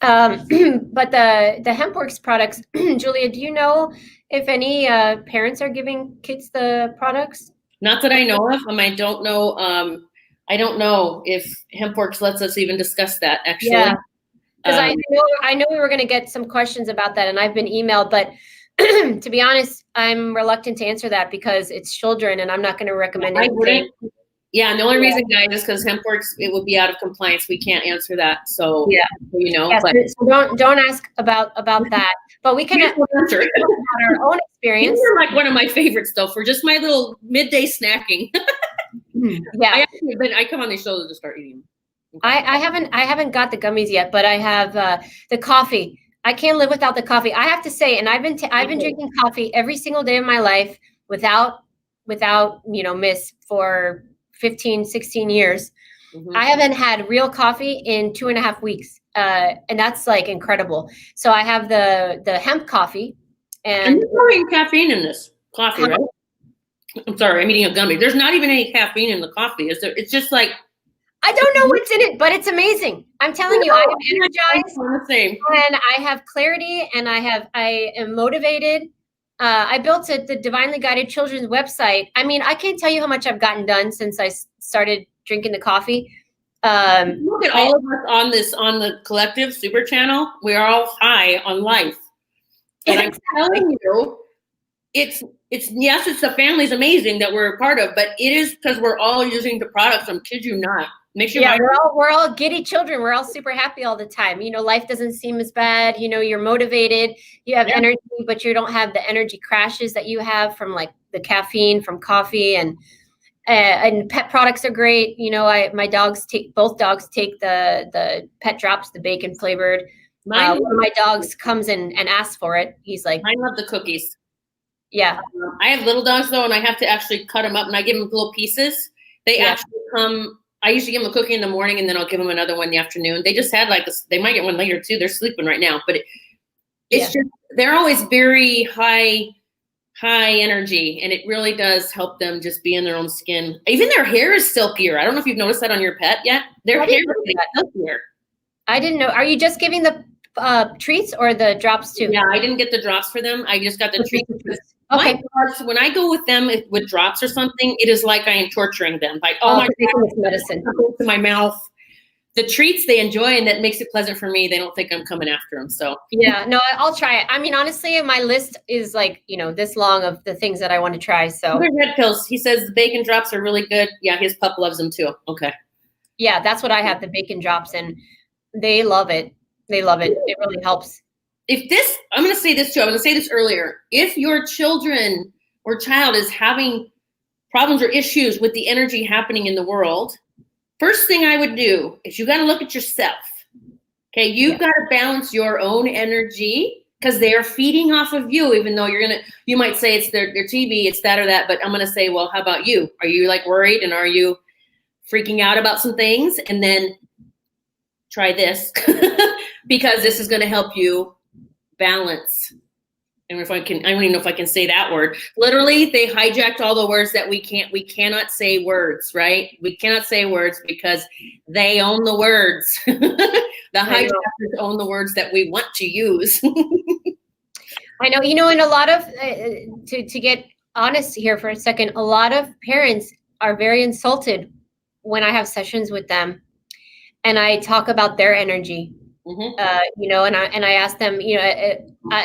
Speaker 1: But the Hemp Works products, Julia, do you know if any parents are giving kids the products?
Speaker 2: Not that I know of. I don't know. I don't know if Hemp Works lets us even discuss that, actually. Yeah.
Speaker 1: Because I know we were going to get some questions about that, and I've been emailed, but to be honest, I'm reluctant to answer that because it's children, and I'm not going to recommend anything.
Speaker 2: Yeah, and the only reason, guys, is because Hemp Works, it would be out of compliance. We can't answer that. So
Speaker 1: so don't ask about that. But we can answer about our own experience.
Speaker 2: These are like one of my favorites, though, for just my little midday snacking.
Speaker 1: Yeah,
Speaker 2: I come on these shows to just start eating.
Speaker 1: I haven't got the gummies yet, but I have the coffee. I can't live without the coffee. I have to say, and I've been drinking coffee every single day of my life without miss for 15, 16 years. Mm-hmm. I haven't had real coffee in 2.5 weeks. And that's like incredible. So I have the hemp coffee. And
Speaker 2: you're pouring caffeine in this coffee, right? I'm sorry, I'm eating a gummy. There's not even any caffeine in the coffee, is there? It's just like,
Speaker 1: I don't know what's in it, but it's amazing. I'm telling you, I am energized, and I have clarity, and I am motivated. I built the Divinely Guided Children's website. I mean, I can't tell you how much I've gotten done since I started drinking the coffee.
Speaker 2: Look at all of us on the collective super channel. We are all high on life. And I'm telling you, it's the family's amazing that we're a part of, but it is because we're all using the products. I'm kid you not.
Speaker 1: We're all giddy children. We're all super happy all the time. Life doesn't seem as bad. You're motivated. You have energy, but you don't have the energy crashes that you have from like the caffeine from coffee. And And pet products are great. You know, both dogs take the pet drops, the bacon flavored. One of my dogs comes in and asks for it. He's like,
Speaker 2: I love the cookies.
Speaker 1: Yeah.
Speaker 2: I have little dogs though, and I have to actually cut them up, and I give them little pieces. They actually come. I usually give them a cookie in the morning, and then I'll give them another one in the afternoon. They just had like this. They might get one later too. They're sleeping right now, but it's just they're always very high energy, and it really does help them just be in their own skin. Even their hair is silkier. I don't know if you've noticed that on your pet yet. Their hair is silkier.
Speaker 1: I didn't know. Are you just giving the treats or the drops too?
Speaker 2: Yeah, I didn't get the drops for them. I just got the treats.
Speaker 1: Okay.
Speaker 2: When I go with them with drops or something, it is like I am torturing them. Like,
Speaker 1: my God, medicine
Speaker 2: to my mouth. The treats they enjoy, and that makes it pleasant for me. They don't think I'm coming after them. So
Speaker 1: yeah, no, I'll try it. I mean, honestly, my list is like, this long of the things that I want to try. So
Speaker 2: red pills. He says the bacon drops are really good. Yeah, his pup loves them too. Okay.
Speaker 1: Yeah, that's what I have, the bacon drops, and they love it. They love it. It really helps.
Speaker 2: I'm going to say this too. I was going to say this earlier. If your children or child is having problems or issues with the energy happening in the world, first thing I would do is you got to look at yourself. Okay. You've got to balance your own energy because they are feeding off of you, even though you might say it's their TV, it's that or that. But I'm going to say, well, how about you? Are you like worried, and are you freaking out about some things? And then try this because this is going to help you balance. And I don't even know if I can say that word. Literally, they hijacked all the words that we cannot say words, right? We cannot say words because they own the words. The hijackers own the words that we want to use.
Speaker 1: I know, and a lot of, to get honest here for a second, a lot of parents are very insulted when I have sessions with them and I talk about their energy. And I asked them,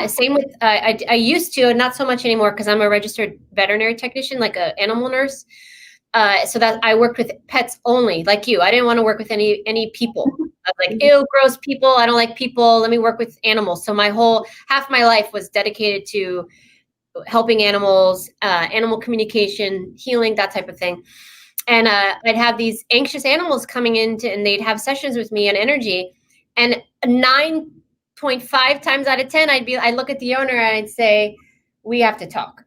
Speaker 1: same with, I used to, not so much anymore because I'm a registered veterinary technician, like an animal nurse. So that I worked with pets only, like you. I didn't want to work with any people. I was like, ew, gross people. I don't like people. Let me work with animals. So half my life was dedicated to helping animals, animal communication, healing, that type of thing. And I'd have these anxious animals coming in and they'd have sessions with me on energy. And 9.5 times out of 10, I'd look at the owner and I'd say, we have to talk,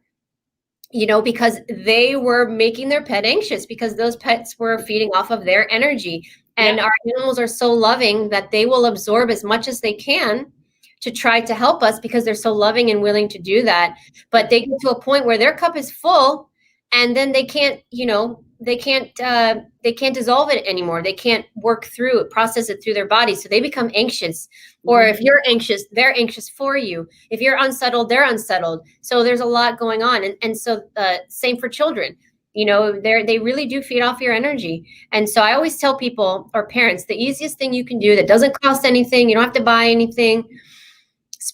Speaker 1: because they were making their pet anxious because those pets were feeding off of their energy. And our animals are so loving that they will absorb as much as they can to try to help us because they're so loving and willing to do that. But they get to a point where their cup is full and then they can't, they can't dissolve it anymore. They can't work through it, process it through their body. So they become anxious. Or if you're anxious, they're anxious for you. If you're unsettled, they're unsettled. So there's a lot going on. And so same for children. They really do feed off your energy. And so I always tell people or parents, the easiest thing you can do that doesn't cost anything, you don't have to buy anything.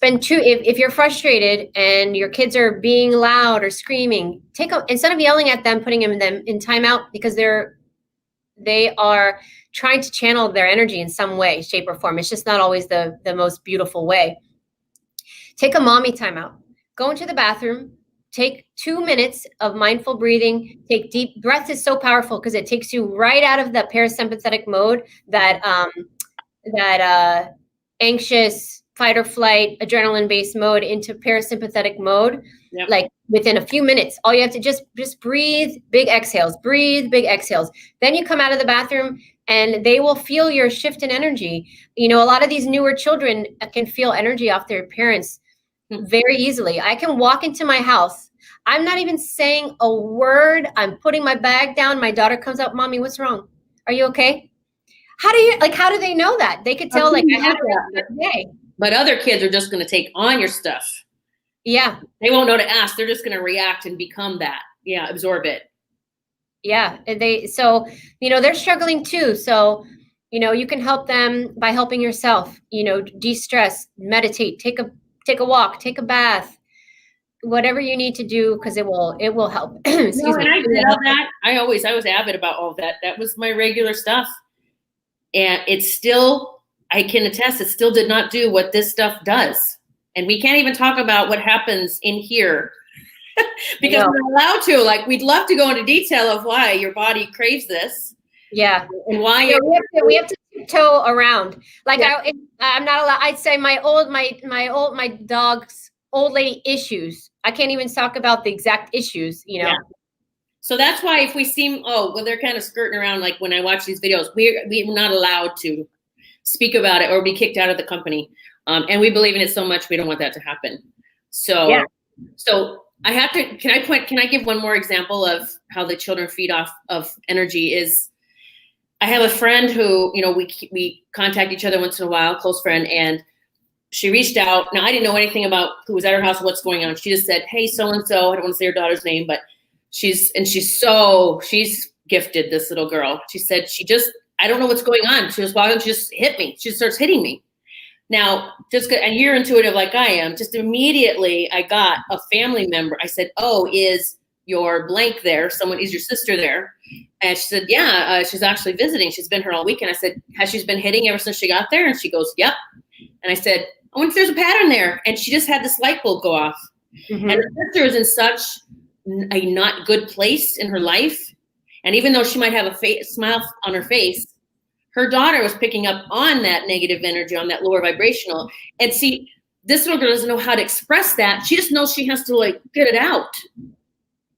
Speaker 1: If you're frustrated and your kids are being loud or screaming, instead of yelling at them, putting them in timeout because they are trying to channel their energy in some way, shape, or form. It's just not always the most beautiful way. Take a mommy timeout. Go into the bathroom. Take 2 minutes of mindful breathing. Take deep breath. Is so powerful because it takes you right out of the parasympathetic mode, that anxious, fight or flight, adrenaline-based mode into parasympathetic mode. Yep. Like within a few minutes. All you have to just breathe, big exhales, breathe, big exhales. Then you come out of the bathroom and they will feel your shift in energy. A lot of these newer children can feel energy off their parents very easily. I can walk into my house. I'm not even saying a word. I'm putting my bag down. My daughter comes up, Mommy, what's wrong? Are you okay? How do they know that? They could tell, I had a really good day.
Speaker 2: But other kids are just going to take on your stuff.
Speaker 1: Yeah.
Speaker 2: They won't know to ask. They're just going to react and become that. Yeah. Absorb it.
Speaker 1: Yeah. They're struggling too. So, you can help them by helping yourself, de-stress, meditate, take a walk, take a bath, whatever you need to do, because it will help. Excuse me.
Speaker 2: I did all that. I was avid about all of that. That was my regular stuff. And it's still, I can attest, it still did not do what this stuff does. And we can't even talk about what happens in here because we're not allowed to. Like, we'd love to go into detail of why your body craves this.
Speaker 1: Yeah.
Speaker 2: And why
Speaker 1: we have to tiptoe around. Like, I'm not allowed. I'd say my dog's old lady issues. I can't even talk about the exact issues, you know?
Speaker 2: Yeah. So that's why if we seem, they're kind of skirting around. Like when I watch these videos, we're not allowed to speak about it or be kicked out of the company. And we believe in it so much, we don't want that to happen. So, so I have to, can I give one more example of how the children feed off of energy is, I have a friend who, you know, we contact each other once in a while, close friend, and she reached out. Now, I didn't know anything about who was at her house and what's going on. She just said, hey, so-and-so, I don't want to say her daughter's name, but she's gifted, this little girl. She said, I don't know what's going on. She was walking, she just hit me. She starts hitting me. Now, and you're intuitive like I am, just immediately I got a family member. I said, is your blank there? Is your sister there? And she said, yeah, she's actually visiting. She's been here all weekend. I said, has she been hitting ever since she got there? And she goes, yep. And I said, I wonder if there's a pattern there. And she just had this light bulb go off. Mm-hmm. And her sister is in such a not good place in her life. And even though she might have a smile on her face, her daughter was picking up on that negative energy, on that lower vibrational. And see, this little girl doesn't know how to express that. She just knows she has to like get it out.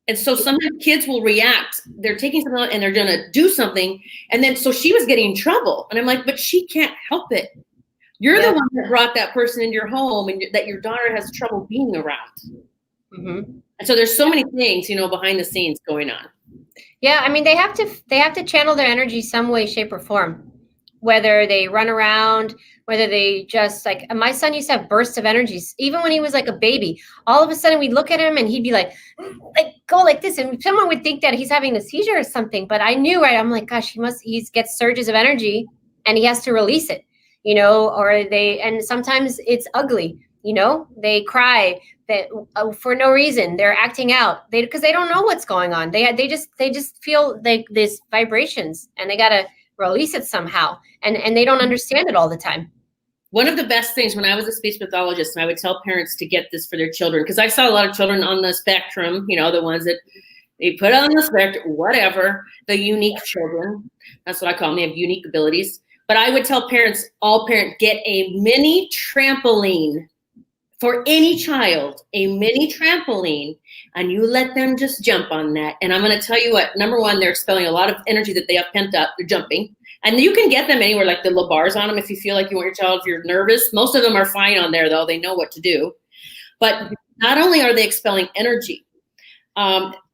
Speaker 2: And so sometimes kids will react. They're taking something out and they're going to do something. And then, so she was getting in trouble. And I'm like, but she can't help it. You're the one that brought that person into your home and that your daughter has trouble being around. Mm-hmm. And so there's so many things, you know, behind the scenes going on.
Speaker 1: Yeah. I mean, they have to channel their energy some way, shape, or form, whether they run around, whether they just like, my son used to have bursts of energies, even when he was like a baby. All of a sudden we'd look at him and he'd be like go like this. And someone would think that he's having a seizure or something, but I knew, right? I'm like, gosh, he gets surges of energy and he has to release it, you know, and sometimes it's ugly, you know, they cry that for no reason. They're acting out because they don't know what's going on. They just feel like these vibrations and they got to release it somehow. And they don't understand it all the time.
Speaker 2: One of the best things when I was a speech pathologist, and I would tell parents to get this for their children, because I saw a lot of children on the spectrum, you know, the ones that they put on the spectrum, whatever, the unique children. That's what I call them. They have unique abilities. But I would tell parents, all parents, get a mini trampoline for any child, a mini trampoline, and you let them just jump on that. And I'm going to tell you what, number one, they're expelling a lot of energy that they have pent up. They're jumping. And you can get them anywhere, like the little bars on them if you feel like you want your child, if you're nervous. Most of them are fine on there, though. They know what to do. But not only are they expelling energy,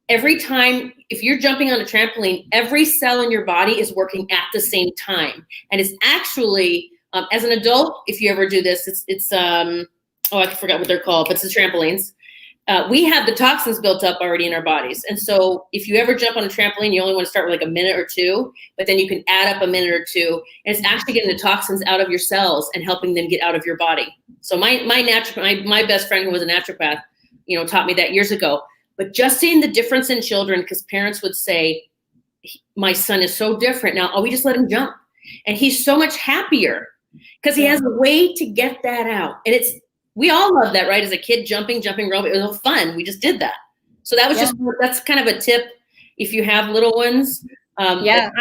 Speaker 2: every time, if you're jumping on a trampoline, every cell in your body is working at the same time. And it's actually, as an adult, if you ever do this, it's I forgot what they're called, but it's the trampolines. We have the toxins built up already in our bodies. And so if you ever jump on a trampoline, you only want to start with like a minute or two, but then you can add up a minute or two. And it's actually getting the toxins out of your cells and helping them get out of your body. So my best friend who was a naturopath, you know, taught me that years ago. But just seeing the difference in children, because parents would say, my son is so different now. Oh, we just let him jump. And he's so much happier because he has a way to get that out. And we all love that, right? As a kid, jumping rope, it was fun. We just did that. So that was that's kind of a tip if you have little ones.
Speaker 1: We have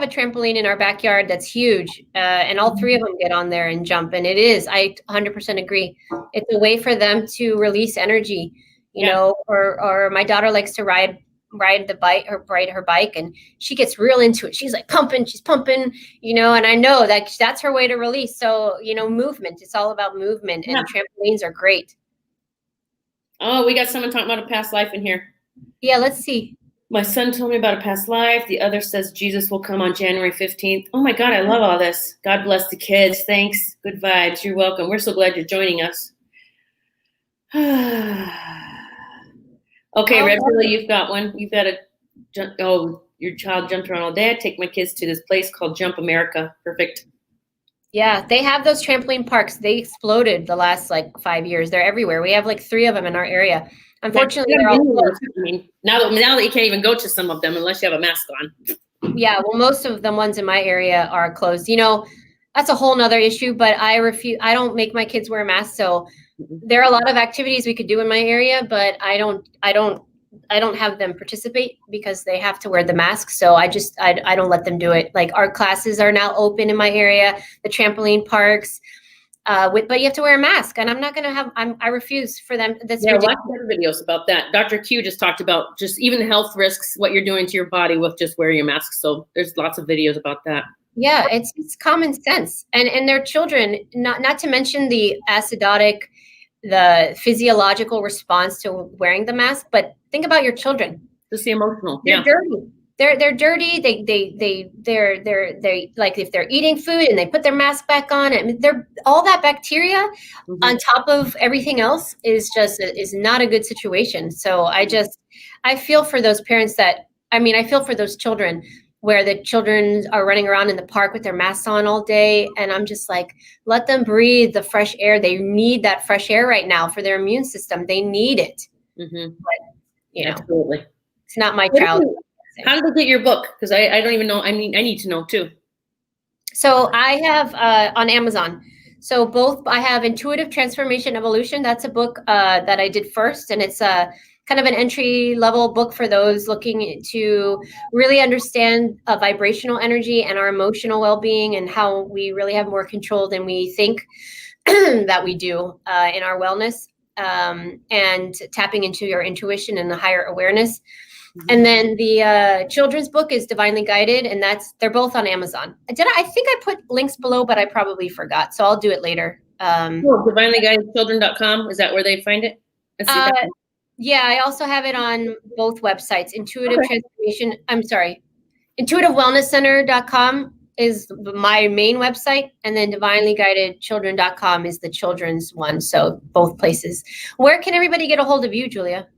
Speaker 1: a trampoline in our backyard that's huge, and all three of them get on there and jump. And I 100% agree. It's a way for them to release energy, you know. Or my daughter likes to ride her bike, and she gets real into it. She's like she's pumping, you know, and I know that that's her way to release. So, you know, movement, it's all about movement, and trampolines are great.
Speaker 2: Oh, we got someone talking about a past life in here.
Speaker 1: Yeah, let's see.
Speaker 2: My son told me about a past life. The other says Jesus will come on January 15th. Oh my God, I love all this. God bless the kids. Thanks. Good vibes. You're welcome. We're so glad you're joining us. Okay, Red Billy, you've got one. You've got your child jumped around all day. I take my kids to this place called Jump America. Perfect.
Speaker 1: Yeah, they have those trampoline parks. They exploded the last 5 years. They're everywhere. We have 3 of them in our area. Unfortunately, they're all closed.
Speaker 2: I mean, now that you can't even go to some of them unless you have a mask on.
Speaker 1: Yeah, well, most of the ones in my area are closed. You know, that's a whole nother issue, but I refuse. I don't make my kids wear masks, so there are a lot of activities we could do in my area, but I don't have them participate because they have to wear the mask. So I don't let them do it. Like our classes are now open in my area, the trampoline parks, but you have to wear a mask, and I'm not going to have. I refuse for them. That's ridiculous.
Speaker 2: Watch other videos about that. Dr. Q just talked about just even the health risks, what you're doing to your body with just wearing your mask. So there's lots of videos about that.
Speaker 1: Yeah, it's common sense, and their children. Not to mention the acidotic, the physiological response to wearing the mask. But think about your children.
Speaker 2: Just the emotional.
Speaker 1: They're dirty. They're dirty. They're like if they're eating food and they put their mask back on, and they're all that bacteria on top of everything else is not a good situation. So I feel for those parents I feel for those children where the children are running around in the park with their masks on all day. And I'm just like, let them breathe the fresh air. They need that fresh air right now for their immune system. They need it. But,
Speaker 2: absolutely.
Speaker 1: It's not my child.
Speaker 2: How did they get your book? Because I don't even know. I mean, I need to know too.
Speaker 1: So I have on Amazon. So I have Intuitive Transformation Evolution. That's a book that I did first. And it's kind of an entry-level book for those looking to really understand vibrational energy and our emotional well-being and how we really have more control than we think that we do in our wellness, and tapping into your intuition and the higher awareness. And then the children's book is Divinely Guided, and they're both on Amazon. I think I put links below, but I probably forgot, so I'll do it later.
Speaker 2: DivinelyGuidedChildren.com, is that where they find it?
Speaker 1: Yeah, I also have it on both websites. IntuitiveWellnessCenter.com is my main website, and then DivinelyGuidedChildren.com is the children's one. So both places. Where can everybody get a hold of you, Julia?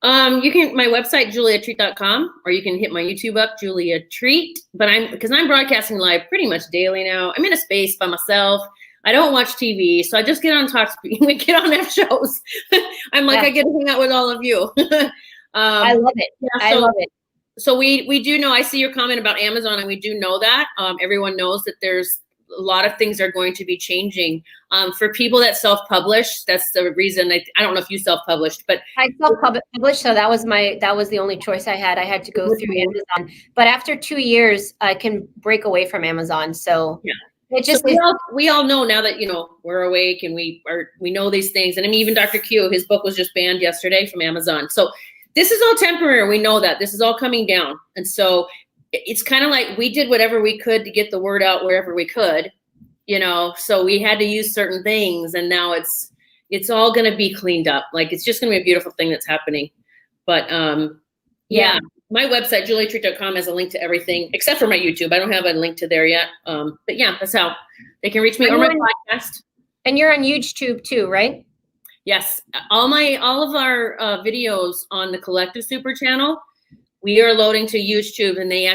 Speaker 2: You can my website, juliatreat.com, or you can hit my YouTube up, Julia Treat. But because I'm broadcasting live pretty much daily now. I'm in a space by myself. I don't watch TV, so I just get on we get on our shows. I'm like, I get to hang out with all of you.
Speaker 1: I love it. I love it.
Speaker 2: So we do know, I see your comment about Amazon, and we do know that. Everyone knows that there's a lot of things are going to be changing. For people that self-publish, that's the reason. I don't know if you self-published, but
Speaker 1: I self-published, so that was the only choice I had. I had to go through Amazon, but after 2 years, I can break away from Amazon. So yeah. It just
Speaker 2: we all know now that we're awake and we know these things. And I mean, even Dr. Q, his book was just banned yesterday from Amazon. So this is all temporary. We know that this is all coming down. And so it's kind of like we did whatever we could to get the word out wherever we could, so we had to use certain things, and now it's all going to be cleaned up. Like, it's just going to be a beautiful thing that's happening. But yeah. My website, juliatreat.com, has a link to everything except for my YouTube. I don't have a link to there yet. But yeah, that's how they can reach me, or my podcast.
Speaker 1: And you're on YouTube too, right?
Speaker 2: Yes. All of our videos on the Collective Super channel, we are loading to YouTube, and they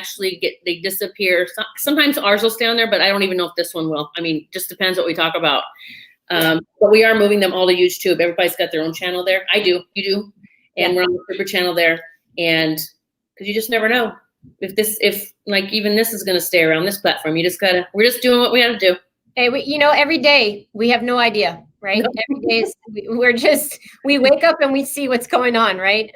Speaker 2: disappear. Sometimes ours will stay on there, but I don't even know if this one will. I mean, just depends what we talk about. But we are moving them all to YouTube. Everybody's got their own channel there. I do. You do. And we're on the Super channel there. And because you just never know if even this is going to stay around this platform. We're just doing what we have to do.
Speaker 1: Hey, every day we have no idea, right? Nope. Every day we wake up and we see what's going on, right?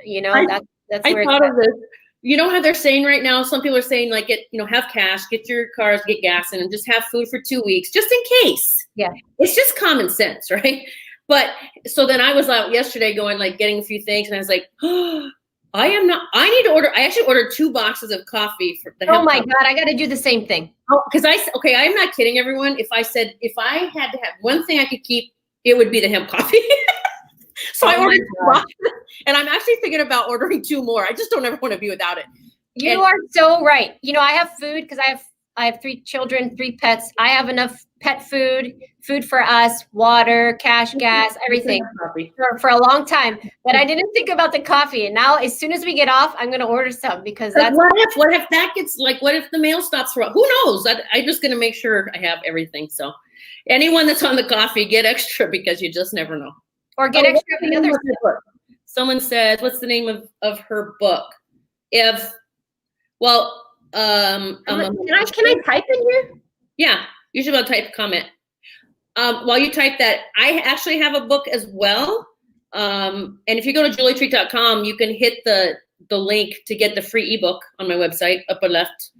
Speaker 1: That's where
Speaker 2: I thought of this. You know how they're saying right now, some people are saying have cash, get your cars, get gas in, and just have food for 2 weeks, just in case.
Speaker 1: Yeah.
Speaker 2: It's just common sense, right? But so then I was out yesterday getting a few things, and I was like, I need to order. I actually ordered 2 boxes of coffee for the
Speaker 1: Oh my God, I got to do the same thing.
Speaker 2: Oh, because I'm not kidding everyone. If I had to have one thing I could keep, it would be the hemp coffee. So I ordered 2 boxes, and I'm actually thinking about ordering 2 more. I just don't ever want to be without it.
Speaker 1: You are so right. I have food because I have 3 children, 3 pets. I have enough pet food for us, water, cash, gas, everything for a long time. But I didn't think about the coffee. And now as soon as we get off, I'm going to order some because that's
Speaker 2: what if that gets what if the mail stops for, who knows? I'm just going to make sure I have everything. So anyone that's on the coffee, get extra because you just never know.
Speaker 1: Or get extra of the other stuff.
Speaker 2: Someone says, what's the name of her book? Can I
Speaker 1: type in here?
Speaker 2: Yeah, you should be able to type a comment. While you type that, I actually have a book as well. And if you go to julietreat.com, you can hit the link to get the free ebook on my website, upper left.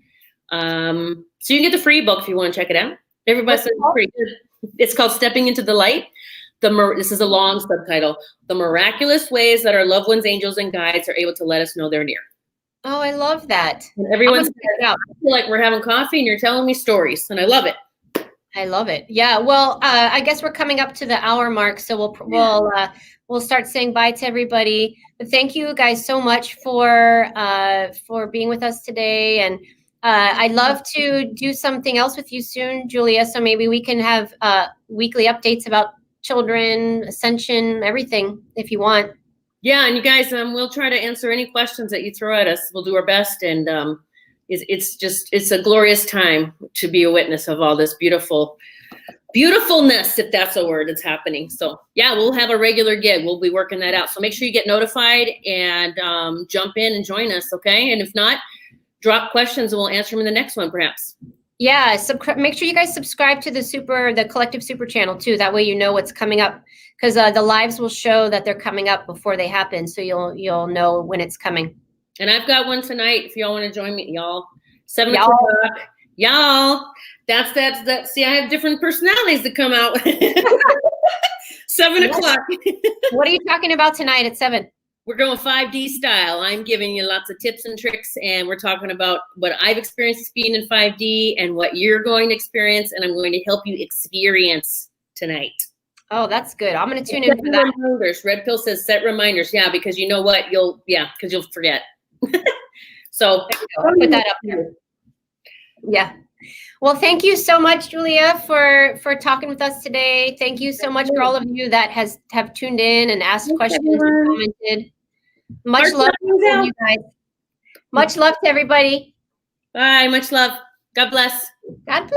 Speaker 2: So you can get the free ebook if you want to check it out. Everybody says it's pretty good. It's called Stepping into the Light. This is a long subtitle. The miraculous ways that our loved ones, angels, and guides are able to let us know they're near.
Speaker 1: Oh, I love that.
Speaker 2: And everyone says, I feel like we're having coffee and you're telling me stories, and I love it.
Speaker 1: I love it. Yeah. Well, I guess we're coming up to the hour mark, so we'll start saying bye to everybody. But thank you guys so much for being with us today, and I'd love to do something else with you soon, Julia. So maybe we can have weekly updates about children, ascension, everything, if you want.
Speaker 2: Yeah, and you guys, we'll try to answer any questions that you throw at us. We'll do our best, and it's a glorious time to be a witness of all this beautifulness, if that's a word, that's happening. So yeah, we'll have a regular gig. We'll be working that out. So make sure you get notified and jump in and join us, okay? And if not, drop questions and we'll answer them in the next one, perhaps.
Speaker 1: Yeah, make sure you guys subscribe to the Collective Super channel too. That way you know what's coming up, because the lives will show that they're coming up before they happen, so you'll know when it's coming.
Speaker 2: And I've got one tonight if y'all want to join me, y'all. 7 o'clock. Y'all. That's see, I have different personalities that come out. 7 o'clock.
Speaker 1: What are you talking about tonight at 7?
Speaker 2: We're going 5D style. I'm giving you lots of tips and tricks, and we're talking about what I've experienced being in 5D and what you're going to experience, and I'm going to help you experience tonight.
Speaker 1: Oh, that's good. I'm going to tune in for that.
Speaker 2: Reminders. Red Pill says set reminders. Yeah, because you know what? Because you'll forget. So
Speaker 1: I'll put that up there. Yeah. Well, thank you so much, Julia, for talking with us today. Thank you so much for all of you that have tuned in and asked questions and commented. Much love to you guys. Much love to everybody.
Speaker 2: Bye. Much love. God bless.
Speaker 1: God bless.